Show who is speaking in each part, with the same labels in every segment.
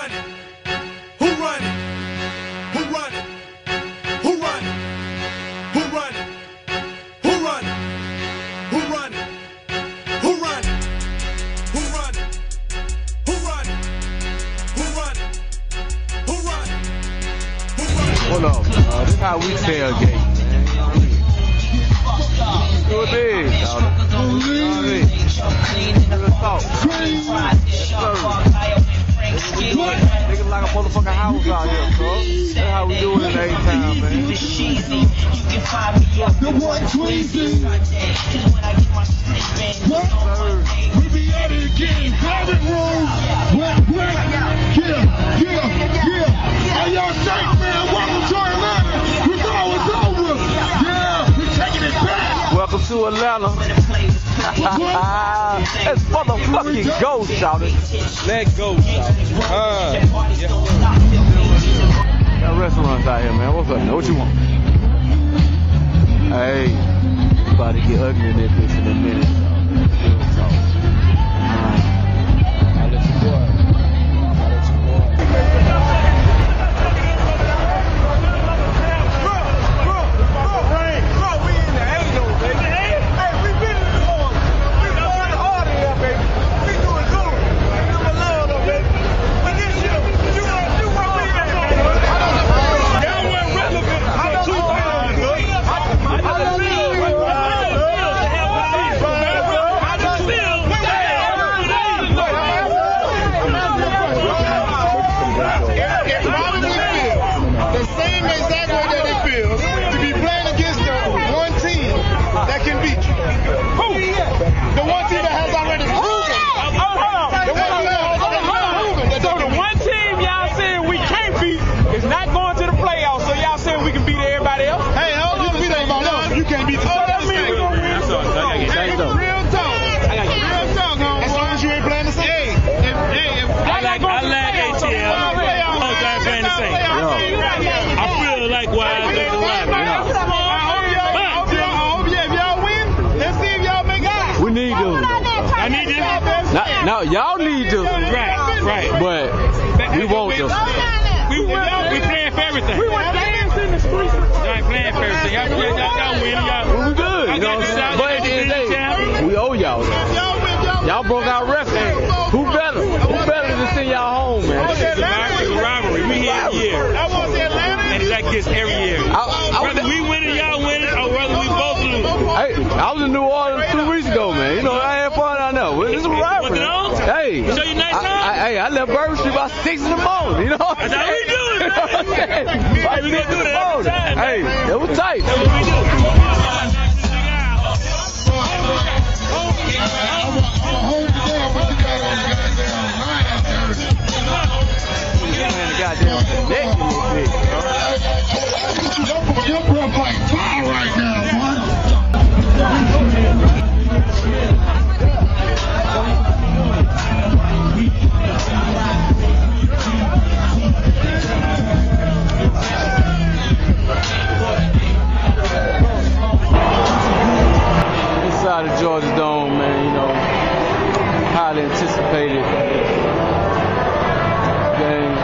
Speaker 1: run it? Who run it? Who run it? Who run it? Who run it? Who run it? Who run it? Who run it? Who run it? Who run it? Who run it? Who run it? Who run it?
Speaker 2: Hold on, this is how we tailgate, man. Do it big, dog. Niggas like a motherfucking house out here, bro. That's how we do it in every time, man.
Speaker 3: The one tweezy. We be at it again. Private room. Wet. Yeah. Hey, y'all safe, man. Welcome to Atlanta. We know it's over. Yeah, we're taking it back.
Speaker 2: Welcome to Atlanta. Let's motherfucking go, shout it.
Speaker 4: Let go, shout it.
Speaker 2: Got restaurants out here, man. What's up, man? What you want? Hey, about to get ugly in this bitch in a minute.
Speaker 4: I'll let you go.
Speaker 2: Now y'all need to,
Speaker 4: right.
Speaker 2: But we won't just.
Speaker 4: We playing for everything. We want fans in the streets. Y'all ain't playing for everything. Y'all win.
Speaker 2: We good. You know what I'm saying? But at the end of the day, we owe y'all. Y'all broke our record. Who better? Who better than send y'all home, man?
Speaker 4: It's a rivalry. We here every year. And it's like this every year. Whether we win it, y'all win it, or whether we both lose.
Speaker 2: Hey, I was in New Orleans 2 weeks ago, man. You know, I had fun out there. It's a rivalry. Hey,
Speaker 4: show you nice time?
Speaker 2: I left Bourbon Street about 6 in the morning. You know what I'm saying?
Speaker 4: That's how we do it, man.
Speaker 2: About 6 in the morning. Hey, it was tight.
Speaker 4: That's what we do.
Speaker 2: Goddamn connect in this bitch,
Speaker 3: Your breath like fire right now, man.
Speaker 2: Inside of Georgia Dome, man, you know, highly anticipated game.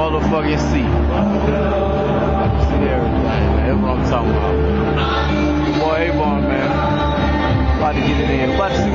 Speaker 2: motherfucking seat. See everything, man. That's what I'm talking about. Boy, A-Bar, man. About to get it in. About to see